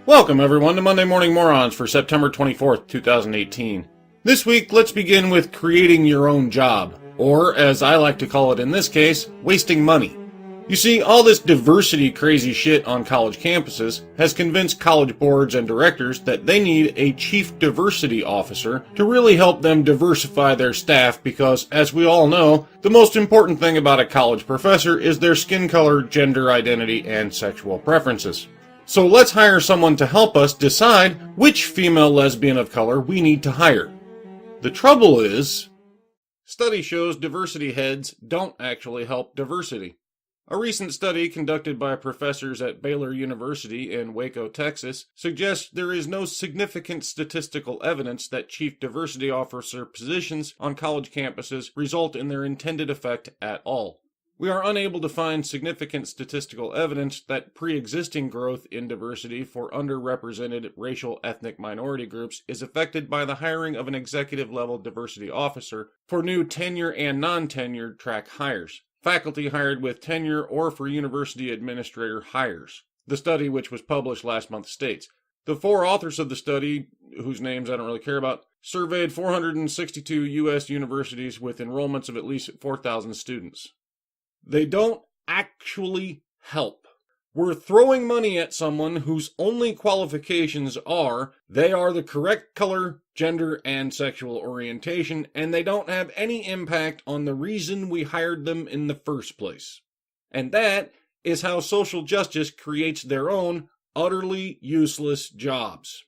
Welcome everyone to Monday Morning Morons for September 24th, 2018. This week, let's begin with creating your own job, or as I like to call it in this case, wasting money. You see, all this diversity crazy shit on college campuses has convinced college boards and directors that they need a chief diversity officer to really help them diversify their staff because, as we all know, the most important thing about a college professor is their skin color, gender identity, and sexual preferences. So let's hire someone to help us decide which female lesbian of color we need to hire. The trouble is, study shows diversity heads don't actually help diversity. A recent study conducted by professors at Baylor University in Waco, Texas, suggests there is no significant statistical evidence that chief diversity officer positions on college campuses result in their intended effect at all. We are unable to find significant statistical evidence that pre-existing growth in diversity for underrepresented racial ethnic minority groups is affected by the hiring of an executive-level diversity officer for new tenure and non-tenured track hires, faculty hired with tenure, or for university administrator hires. The study, which was published last month, states, the four authors of the study, whose names I don't really care about, surveyed 462 U.S. universities with enrollments of at least 4,000 students. They don't actually help. We're throwing money at someone whose only qualifications are they are the correct color, gender, and sexual orientation, and they don't have any impact on the reason we hired them in the first place. And that is how social justice creates their own utterly useless jobs.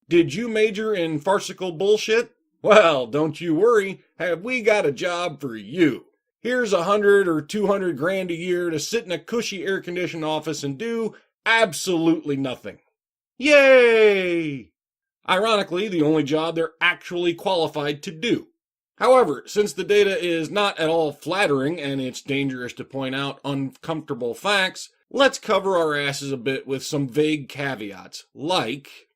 Did you major in farcical bullshit? Well, don't you worry, have we got a job for you. Here's 100 or 200 grand a year to sit in a cushy air-conditioned office and do absolutely nothing. Yay! Ironically, the only job they're actually qualified to do. However, since the data is not at all flattering and it's dangerous to point out uncomfortable facts, let's cover our asses a bit with some vague caveats, like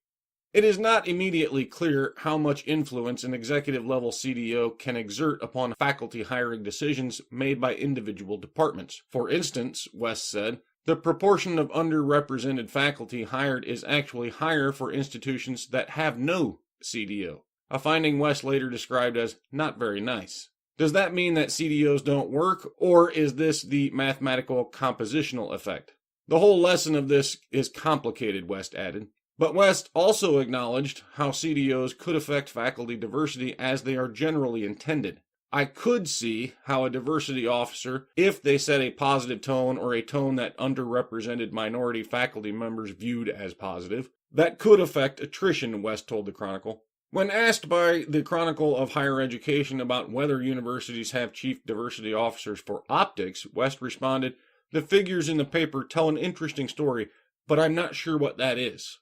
it is not immediately clear how much influence an executive-level CDO can exert upon faculty hiring decisions made by individual departments. For instance, West said, the proportion of underrepresented faculty hired is actually higher for institutions that have no CDO, a finding West later described as not very nice. Does that mean that CDOs don't work, or is this the mathematical compositional effect? The whole lesson of this is complicated, West added. But West also acknowledged how CDOs could affect faculty diversity as they are generally intended. I could see how a diversity officer, if they set a positive tone or a tone that underrepresented minority faculty members viewed as positive, that could affect attrition, West told the Chronicle. When asked by the Chronicle of Higher Education about whether universities have chief diversity officers for optics, West responded, the figures in the paper tell an interesting story, but I'm not sure what that is.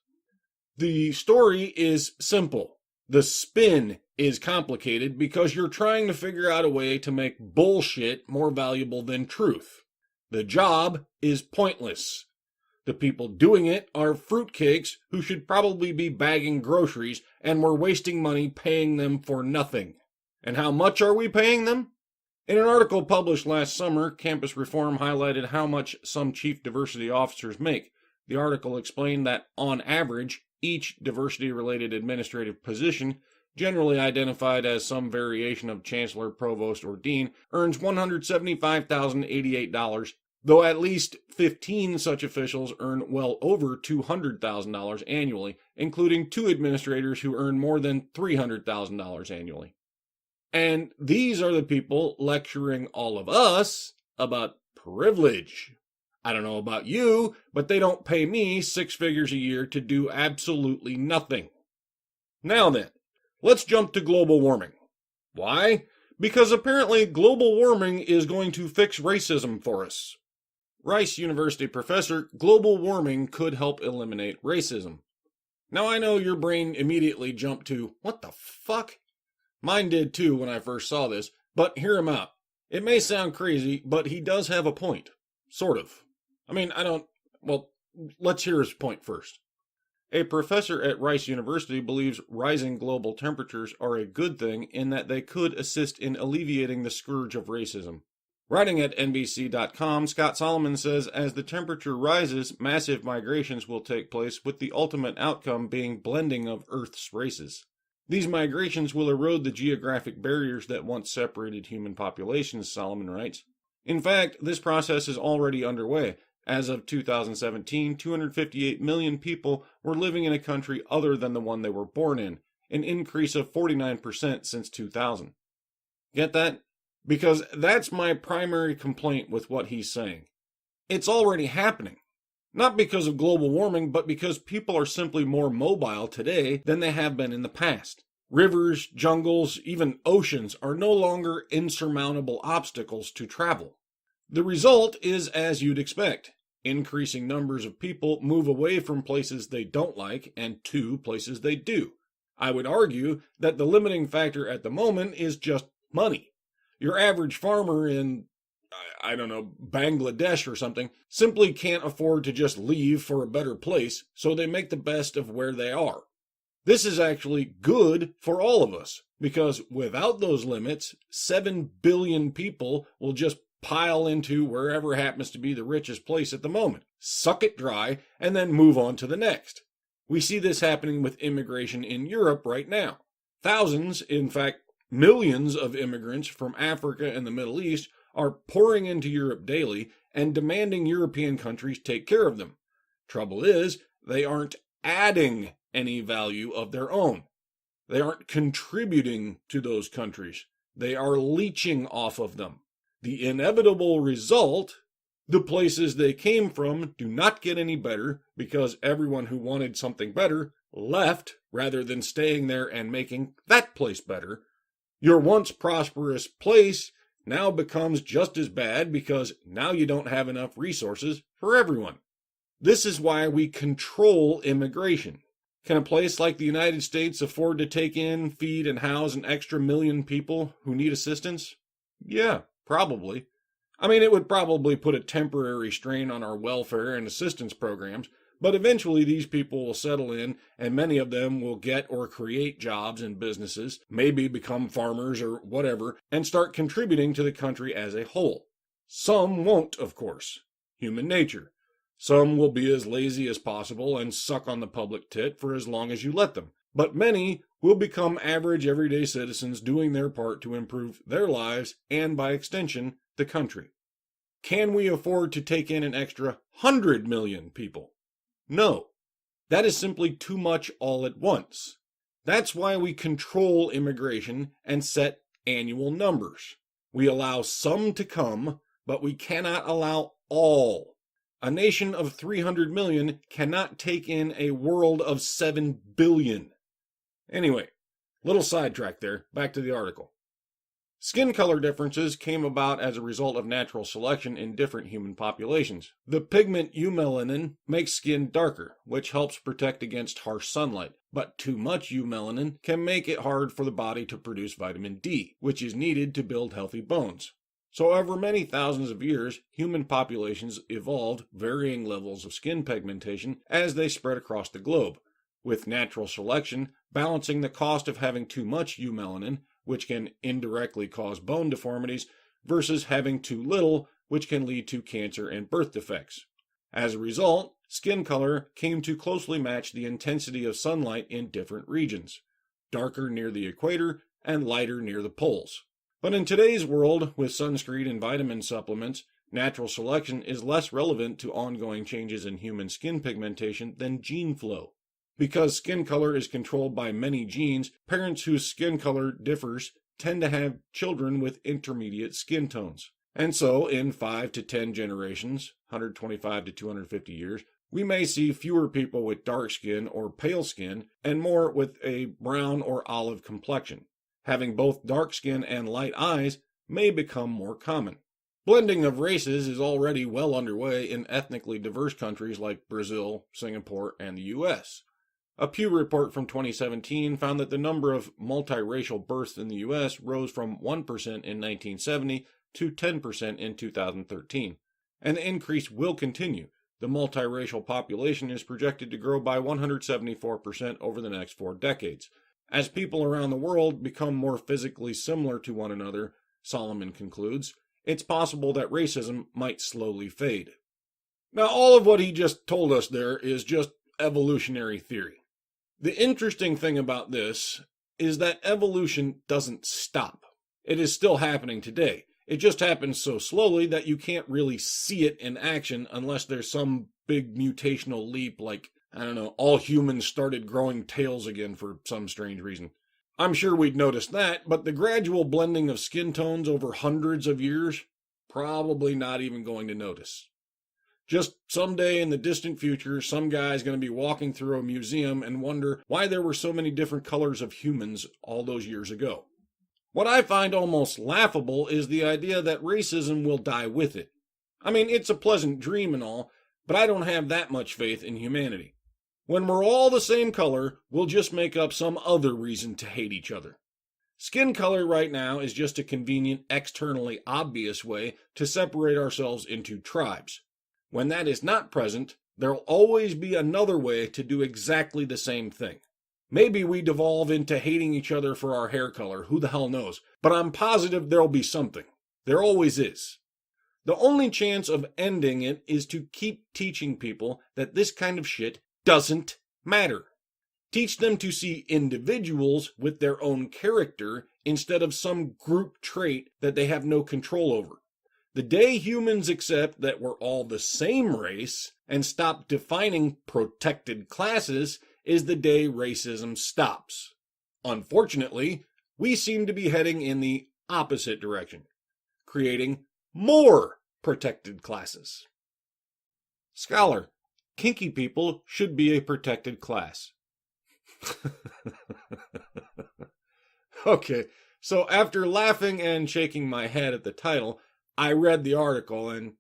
The story is simple. The spin is complicated because you're trying to figure out a way to make bullshit more valuable than truth. The job is pointless. The people doing it are fruitcakes who should probably be bagging groceries, and we're wasting money paying them for nothing. And how much are we paying them? In an article published last summer, Campus Reform highlighted how much some chief diversity officers make. The article explained that, on average, each diversity-related administrative position, generally identified as some variation of chancellor, provost, or dean, earns $175,088, though at least 15 such officials earn well over $200,000 annually, including 2 administrators who earn more than $300,000 annually. And these are the people lecturing all of us about privilege. I don't know about you, but they don't pay me 6 figures a year to do absolutely nothing. Now then, let's jump to global warming. Why? Because apparently global warming is going to fix racism for us. Rice University professor, global warming could help eliminate racism. Now I know your brain immediately jumped to, what the fuck? Mine did too when I first saw this, but hear him out. It may sound crazy, but he does have a point. Sort of. Let's hear his point first. A professor at Rice University believes rising global temperatures are a good thing in that they could assist in alleviating the scourge of racism. Writing at NBC.com, Scott Solomon says, as the temperature rises, massive migrations will take place, with the ultimate outcome being blending of Earth's races. These migrations will erode the geographic barriers that once separated human populations, Solomon writes. In fact, this process is already underway. As of 2017, 258 million people were living in a country other than the one they were born in, an increase of 49% since 2000. Get that? Because that's my primary complaint with what he's saying. It's already happening. Not because of global warming, but because people are simply more mobile today than they have been in the past. Rivers, jungles, even oceans are no longer insurmountable obstacles to travel. The result is as you'd expect. Increasing numbers of people move away from places they don't like and to places they do. I would argue that the limiting factor at the moment is just money. Your average farmer in, Bangladesh or something, simply can't afford to just leave for a better place, so they make the best of where they are. This is actually good for all of us, because without those limits, 7 billion people will just pile into wherever happens to be the richest place at the moment, suck it dry, and then move on to the next. We see this happening with immigration in Europe right now. Thousands, in fact, millions of immigrants from Africa and the Middle East are pouring into Europe daily and demanding European countries take care of them. Trouble is, they aren't adding any value of their own. They aren't contributing to those countries. They are leeching off of them. The inevitable result, the places they came from do not get any better because everyone who wanted something better left rather than staying there and making that place better. Your once prosperous place now becomes just as bad because now you don't have enough resources for everyone. This is why we control immigration. Can a place like the United States afford to take in, feed, and house an extra million people who need assistance? Yeah, probably. It would probably put a temporary strain on our welfare and assistance programs, but eventually these people will settle in, and many of them will get or create jobs in businesses, maybe become farmers or whatever, and start contributing to the country as a whole. Some won't, of course. Human nature. Some will be as lazy as possible and suck on the public tit for as long as you let them. But many will become average everyday citizens doing their part to improve their lives and, by extension, the country. Can we afford to take in an extra 100 million people? No. That is simply too much all at once. That's why we control immigration and set annual numbers. We allow some to come, but we cannot allow all. A nation of 300 million cannot take in a world of 7 billion. Anyway, little sidetrack there. Back to the article. Skin color differences came about as a result of natural selection in different human populations. The pigment eumelanin makes skin darker, which helps protect against harsh sunlight. But too much eumelanin can make it hard for the body to produce vitamin D, which is needed to build healthy bones. So over many thousands of years, human populations evolved varying levels of skin pigmentation as they spread across the globe, with natural selection balancing the cost of having too much eumelanin, which can indirectly cause bone deformities, versus having too little, which can lead to cancer and birth defects. As a result, skin color came to closely match the intensity of sunlight in different regions, darker near the equator and lighter near the poles. But in today's world, with sunscreen and vitamin supplements, natural selection is less relevant to ongoing changes in human skin pigmentation than gene flow. Because skin color is controlled by many genes, parents whose skin color differs tend to have children with intermediate skin tones. And so, in 5 to 10 generations, 125 to 250 years, we may see fewer people with dark skin or pale skin, and more with a brown or olive complexion. Having both dark skin and light eyes may become more common. Blending of races is already well underway in ethnically diverse countries like Brazil, Singapore, and the U.S. A Pew report from 2017 found that the number of multiracial births in the U.S. rose from 1% in 1970 to 10% in 2013. And the increase will continue. The multiracial population is projected to grow by 174% over the next 4 decades. As people around the world become more physically similar to one another, Solomon concludes, it's possible that racism might slowly fade. Now, all of what he just told us there is just evolutionary theory. The interesting thing about this is that evolution doesn't stop. It is still happening today. It just happens so slowly that you can't really see it in action unless there's some big mutational leap like, I don't know, all humans started growing tails again for some strange reason. I'm sure we'd notice that, but the gradual blending of skin tones over hundreds of years, probably not even going to notice. Just someday in the distant future, some guy's going to be walking through a museum and wonder why there were so many different colors of humans all those years ago. What I find almost laughable is the idea that racism will die with it. I mean, it's a pleasant dream and all, but I don't have that much faith in humanity. When we're all the same color, we'll just make up some other reason to hate each other. Skin color right now is just a convenient, externally obvious way to separate ourselves into tribes. When that is not present, there'll always be another way to do exactly the same thing. Maybe we devolve into hating each other for our hair color, who the hell knows, but I'm positive there'll be something. There always is. The only chance of ending it is to keep teaching people that this kind of shit doesn't matter. Teach them to see individuals with their own character instead of some group trait that they have no control over. The day humans accept that we're all the same race and stop defining protected classes is the day racism stops. Unfortunately, we seem to be heading in the opposite direction, creating more protected classes. Scholar, kinky people should be a protected class. Okay, so after laughing and shaking my head at the title, I read the article and,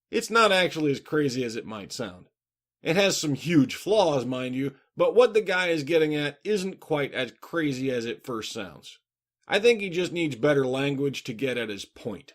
it's not actually as crazy as it might sound. It has some huge flaws, mind you, but what the guy is getting at isn't quite as crazy as it first sounds. I think he just needs better language to get at his point.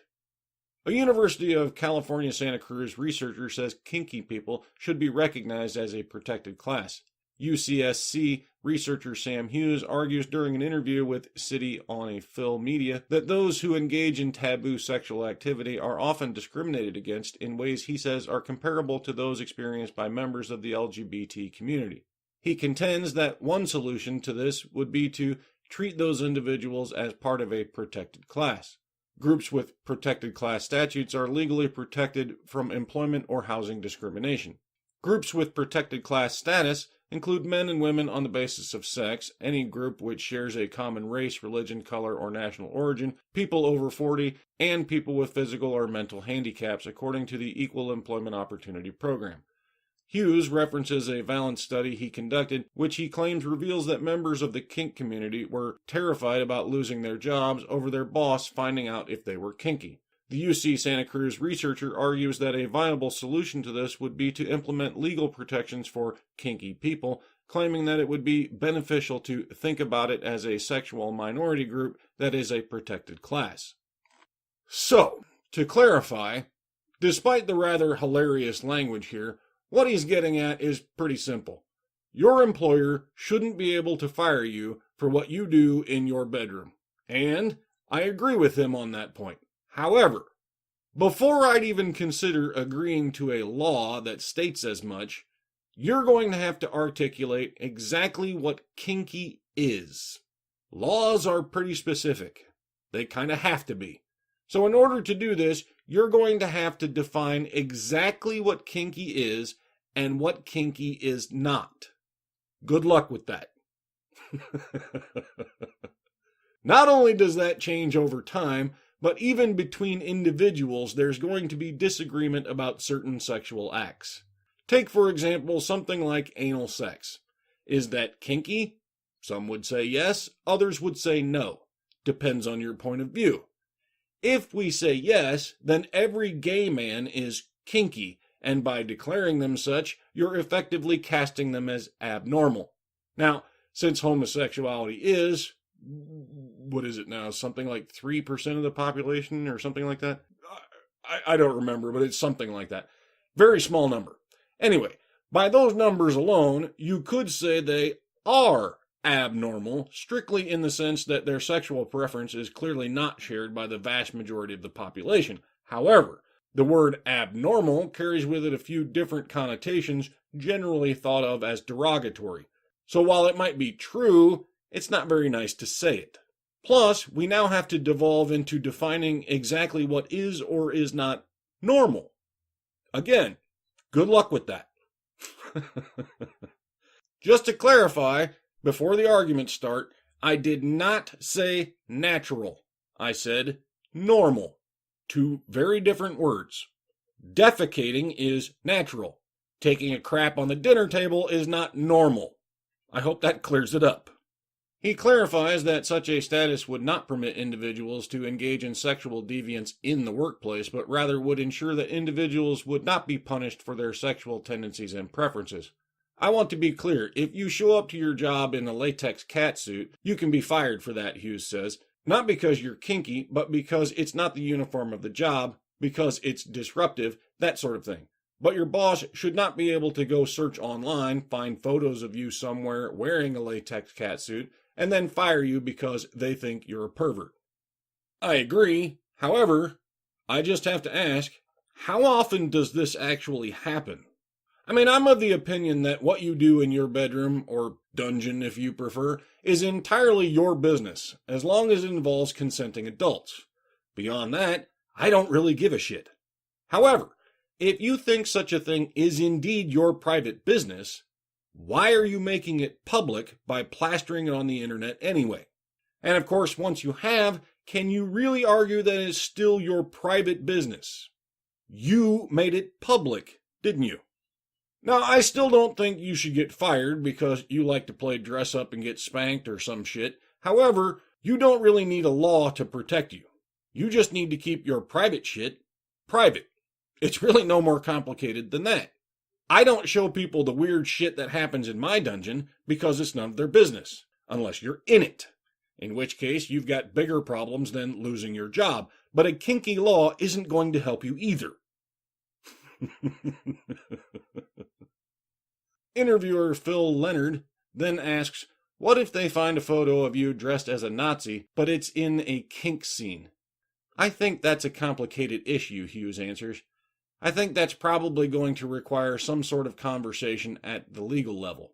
A University of California, Santa Cruz researcher says kinky people should be recognized as a protected class. UCSC researcher Sam Hughes argues during an interview with City on a Phil Media that those who engage in taboo sexual activity are often discriminated against in ways he says are comparable to those experienced by members of the LGBT community. He contends that one solution to this would be to treat those individuals as part of a protected class. Groups with protected class statutes are legally protected from employment or housing discrimination. Groups with protected class status include men and women on the basis of sex, any group which shares a common race, religion, color, or national origin, people over 40, and people with physical or mental handicaps, according to the Equal Employment Opportunity Program. Hughes references a Valence study he conducted, which he claims reveals that members of the kink community were terrified about losing their jobs over their boss finding out if they were kinky. The UC Santa Cruz researcher argues that a viable solution to this would be to implement legal protections for kinky people, claiming that it would be beneficial to think about it as a sexual minority group that is a protected class. So, to clarify, despite the rather hilarious language here, what he's getting at is pretty simple. Your employer shouldn't be able to fire you for what you do in your bedroom. And I agree with him on that point. However, before I'd even consider agreeing to a law that states as much, you're going to have to articulate exactly what kinky is. Laws are pretty specific. They kind of have to be. So in order to do this, you're going to have to define exactly what kinky is and what kinky is not. Good luck with that. Not only does that change over time, but even between individuals, there's going to be disagreement about certain sexual acts. Take, for example, something like anal sex. Is that kinky? Some would say yes, others would say no. Depends on your point of view. If we say yes, then every gay man is kinky, and by declaring them such, you're effectively casting them as abnormal. Now, since homosexuality is, what is it now, something like 3% of the population or something like that? I don't remember, but it's something like that. Very small number. Anyway, by those numbers alone, you could say they are abnormal, strictly in the sense that their sexual preference is clearly not shared by the vast majority of the population. However, the word abnormal carries with it a few different connotations generally thought of as derogatory. So while it might be true, it's not very nice to say it. Plus, we now have to devolve into defining exactly what is or is not normal. Again, good luck with that. Just to clarify, before the arguments start, I did not say natural. I said normal. Two very different words. Defecating is natural. Taking a crap on the dinner table is not normal. I hope that clears it up. He clarifies that such a status would not permit individuals to engage in sexual deviance in the workplace, but rather would ensure that individuals would not be punished for their sexual tendencies and preferences. I want to be clear, if you show up to your job in a latex catsuit, you can be fired for that, Hughes says. Not because you're kinky, but because it's not the uniform of the job, because it's disruptive, that sort of thing. But your boss should not be able to go search online, find photos of you somewhere wearing a latex catsuit, and then fire you because they think you're a pervert. I agree. However, I just have to ask, how often does this actually happen? I mean, I'm of the opinion that what you do in your bedroom, or dungeon if you prefer, is entirely your business, as long as it involves consenting adults. Beyond that, I don't really give a shit. However, if you think such a thing is indeed your private business, why are you making it public by plastering it on the internet anyway? And of course, once you have, can you really argue that it's still your private business? You made it public, didn't you? Now, I still don't think you should get fired because you like to play dress up and get spanked or some shit. However, you don't really need a law to protect you. You just need to keep your private shit private. It's really no more complicated than that. I don't show people the weird shit that happens in my dungeon because it's none of their business, unless you're in it, in which case you've got bigger problems than losing your job. But a kinky law isn't going to help you either. Interviewer Phil Leonard then asks, what if they find a photo of you dressed as a Nazi, but it's in a kink scene? I think that's a complicated issue, Hughes answers. I think that's probably going to require some sort of conversation at the legal level.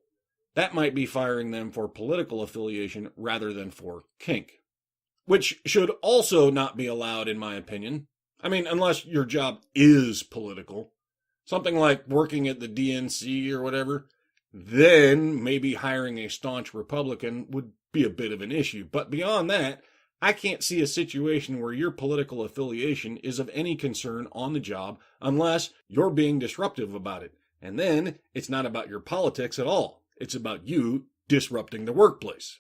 That might be firing them for political affiliation rather than for kink. Which should also not be allowed, in my opinion. I mean, unless your job is political. Something like working at the DNC or whatever. Then maybe hiring a staunch Republican would be a bit of an issue. But beyond that, I can't see a situation where your political affiliation is of any concern on the job unless you're being disruptive about it. And then it's not about your politics at all. It's about you disrupting the workplace.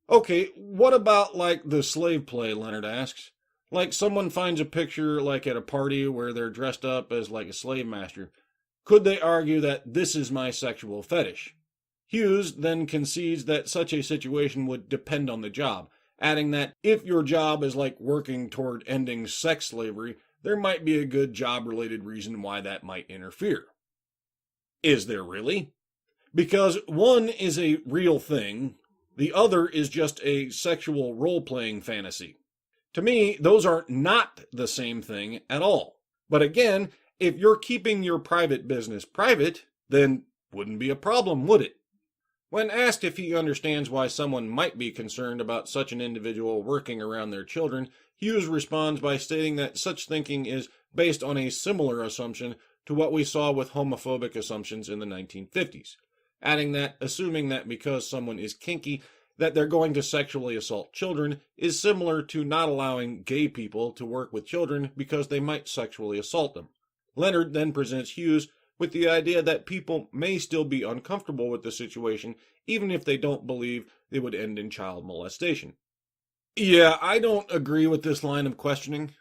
Okay, what about like the slave play, Leonard asks? Like someone finds a picture like at a party where they're dressed up as like a slave master. Could they argue that this is my sexual fetish? Hughes then concedes that such a situation would depend on the job, adding that if your job is like working toward ending sex slavery, there might be a good job-related reason why that might interfere. Is there really? Because one is a real thing, the other is just a sexual role-playing fantasy. To me, those are not the same thing at all. But again, if you're keeping your private business private, then wouldn't be a problem, would it? When asked if he understands why someone might be concerned about such an individual working around their children, Hughes responds by stating that such thinking is based on a similar assumption to what we saw with homophobic assumptions in the 1950s, adding that assuming that because someone is kinky, that they're going to sexually assault children is similar to not allowing gay people to work with children because they might sexually assault them. Leonard then presents Hughes with the idea that people may still be uncomfortable with the situation, even if they don't believe it would end in child molestation. Yeah, I don't agree with this line of questioning,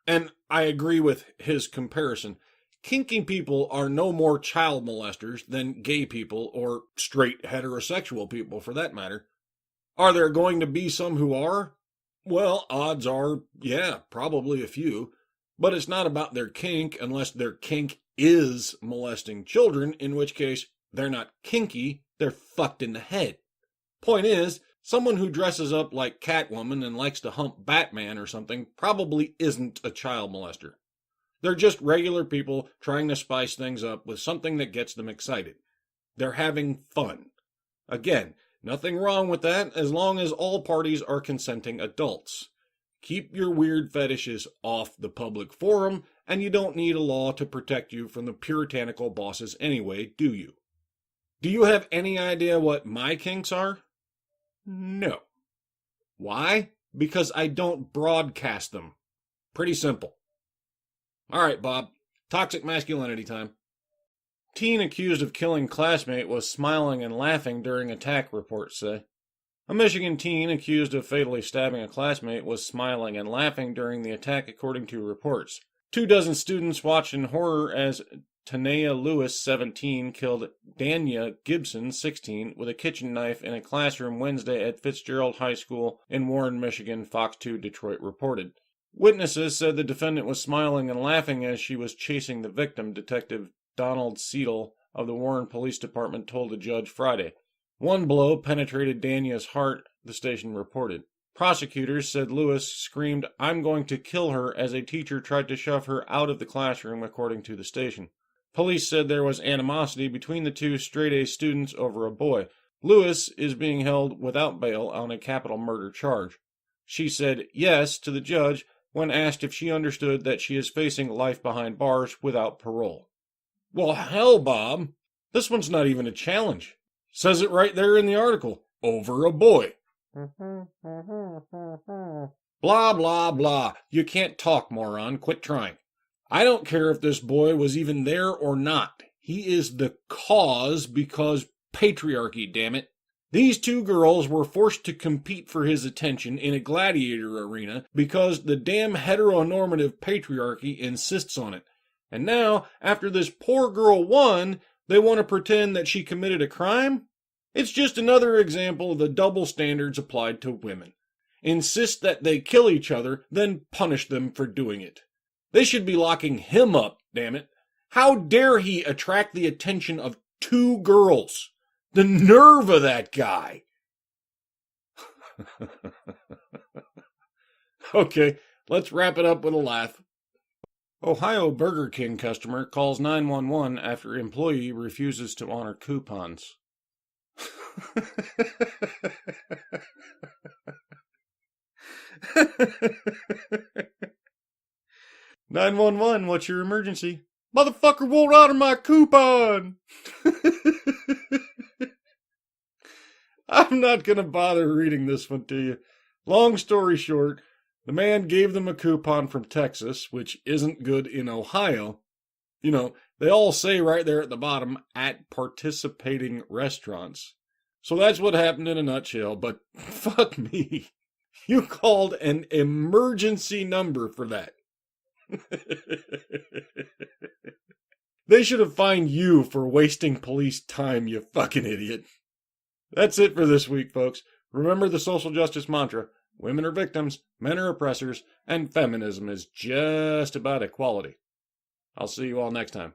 and I agree with his comparison. Kinky people are no more child molesters than gay people, or straight heterosexual people for that matter. Are there going to be some who are? Well, odds are, yeah, probably a few. But it's not about their kink unless their kink is molesting children, in which case they're not kinky, they're fucked in the head. Point is, someone who dresses up like Catwoman and likes to hump Batman or something probably isn't a child molester. They're just regular people trying to spice things up with something that gets them excited. They're having fun. Again, nothing wrong with that as long as all parties are consenting adults. Keep your weird fetishes off the public forum, and you don't need a law to protect you from the puritanical bosses anyway, do you? Do you have any idea what my kinks are? No. Why? Because I don't broadcast them. Pretty simple. All right, Bob. Toxic masculinity time. Teen accused of killing classmate was smiling and laughing during attack, reports say. A Michigan teen accused of fatally stabbing a classmate was smiling and laughing during the attack, according to reports. 24 students watched in horror as Tanea Lewis, 17, killed Danya Gibson, 16, with a kitchen knife in a classroom Wednesday at Fitzgerald High School in Warren, Michigan, Fox 2 Detroit reported. Witnesses said the defendant was smiling and laughing as she was chasing the victim, Detective Donald Seidel of the Warren Police Department told the judge Friday. One blow penetrated Danya's heart, the station reported. Prosecutors said Lewis screamed, "I'm going to kill her," as a teacher tried to shove her out of the classroom, according to the station. Police said there was animosity between the two straight-A students over a boy. Lewis is being held without bail on a capital murder charge. She said yes to the judge when asked if she understood that she is facing life behind bars without parole. Well, hell, Bob. This one's not even a challenge. Says it right there in the article. Over a boy. Blah, blah, blah. You can't talk, moron. Quit trying. I don't care if this boy was even there or not. He is the cause because patriarchy, damn it. These two girls were forced to compete for his attention in a gladiator arena because the damn heteronormative patriarchy insists on it. And now, after this poor girl won, they want to pretend that she committed a crime? It's just another example of the double standards applied to women. Insist that they kill each other, then punish them for doing it. They should be locking him up, damn it. How dare he attract the attention of two girls? The nerve of that guy! Okay, let's wrap it up with a laugh. Ohio Burger King customer calls 911 after employee refuses to honor coupons. 911, what's your emergency? Motherfucker won't honor my coupon! I'm not going to bother reading this one to you. Long story short, the man gave them a coupon from Texas, which isn't good in Ohio. You know, they all say right there at the bottom, at participating restaurants. So that's what happened in a nutshell, but fuck me. You called an emergency number for that. They should have fined you for wasting police time, you fucking idiot. That's it for this week, folks. Remember the social justice mantra. Women are victims, men are oppressors, and feminism is just about equality. I'll see you all next time.